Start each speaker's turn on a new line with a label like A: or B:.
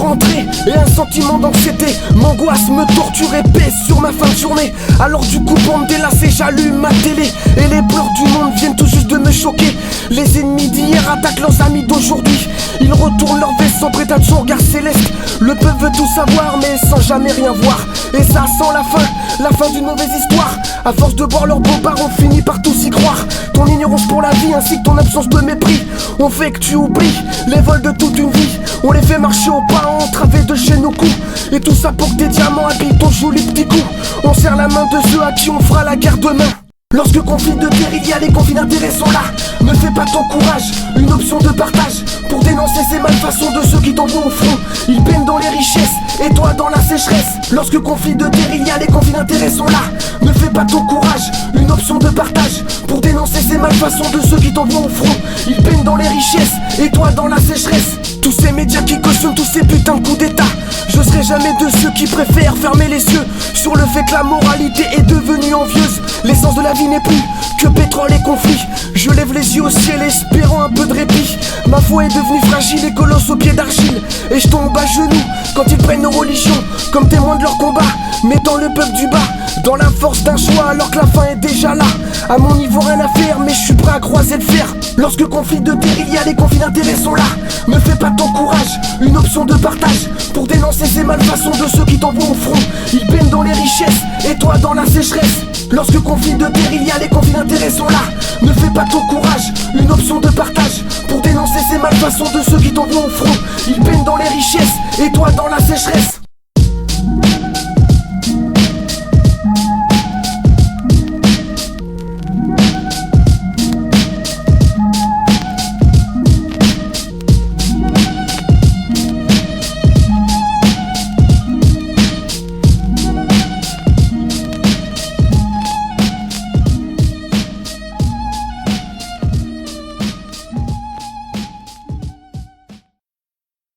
A: rentrée et un sentiment d'anxiété m'angoisse, me torture et pèse sur ma fin de journée. Alors du coup pour me délasser j'allume ma télé et les pleurs du monde viennent tout juste de me choquer. Les ennemis d'hier attaquent leurs amis d'aujourd'hui. Ils retournent leur vaisseau prêt à son regard céleste. Le peuple veut tout savoir mais sans jamais rien voir. Et ça sent la fin d'une mauvaise histoire. À force de boire leur beau-bar on finit par tous y croire. Ton ignorance pour la vie ainsi que ton absence de mépris on fait que tu oublies les vols de toute une vie. On les fait marcher au pas entravés de chez nos coups. Et tout ça pour que des diamants habillent ton joli petit cou. On serre la main de ceux à qui on fera la guerre demain. Lorsque conflit de guérilla, les conflits d'intérêt sont là. Ne fais pas ton courage, une option de partage pour dénoncer ces malfaçons de ceux qui t'envoient au front. Ils baignent dans les richesses et toi dans la sécheresse. Lorsque conflit de guérilla, les conflits d'intérêt sont là. Ne fais pas ton courage, une option de partage pour dénoncer ces malfaçons de ceux qui t'envoient au front. Ils baignent dans les richesses et toi dans la sécheresse. Tous ces médias qui cautionnent tous ces putains de coups d'état. Je serai jamais de ceux qui préfèrent fermer les yeux sur le fait que la moralité est devenue envieuse. L'essence de la vie n'est plus que pétrole et conflit. Je lève les yeux au ciel espérant un peu de répit. Ma foi est devenue fragile et colosse aux pieds d'argile. Et je tombe à genoux quand ils prennent nos religions comme témoins de leur combat, mettant le peuple du bas dans la force d'un choix alors que la fin est déjà là. À mon niveau rien à faire mais je suis prêt à croiser le fer. Lorsque conflit de guérilla, les conflits d'intérêt sont là. Ne fais pas ton courage, une option de partage pour dénoncer ces malfaçons de ceux qui t'envoient au front. Ils baignent dans les richesses et toi dans la sécheresse. Lorsque conflit de guérilla, les conflits d'intérêt sont là. Ne fais pas ton courage, une option de partage pour dénoncer ces malfaçons de ceux qui t'envoient au front. Ils baignent dans les richesses et toi dans la sécheresse.